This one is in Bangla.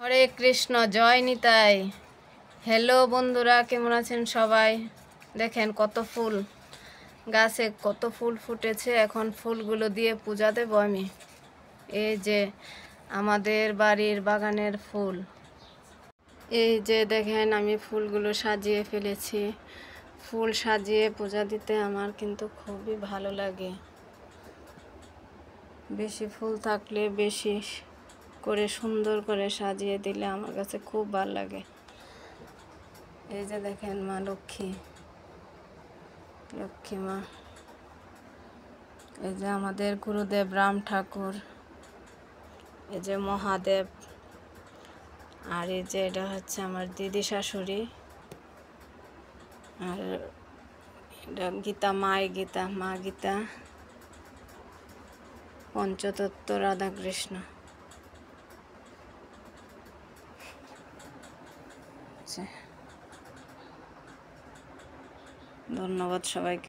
হরে কৃষ্ণ, জয় নিতাই। হ্যালো বন্ধুরা, কেমন আছেন সবাই? দেখেন কত ফুল গাছে, কত ফুল ফুটেছে। এখন ফুলগুলো দিয়ে পূজা দেব আমি। এই যে আমাদের বাড়ির বাগানের ফুল। এই যে দেখেন আমি ফুলগুলো সাজিয়ে ফেলেছি। ফুল সাজিয়ে পূজা দিতে আমার কিন্তু খুবই ভালো লাগে। বেশি ফুল থাকলে বেশি করে সুন্দর করে সাজিয়ে দিলে আমার কাছে খুব ভালো লাগে। এই যে দেখেন মা লক্ষ্মী, লক্ষ্মী মা। এই যে আমাদের গুরুদেব রাম ঠাকুর, এই যে মহাদেব, আর এই যে এটা হচ্ছে আমার দিদি শাশুড়ি, আর এটা গীতা, মায়ের গীতা, মা গীতা, পঞ্চতত্ত্ব রাধাকৃষ্ণ। ধন্যবাদ সবাইকে।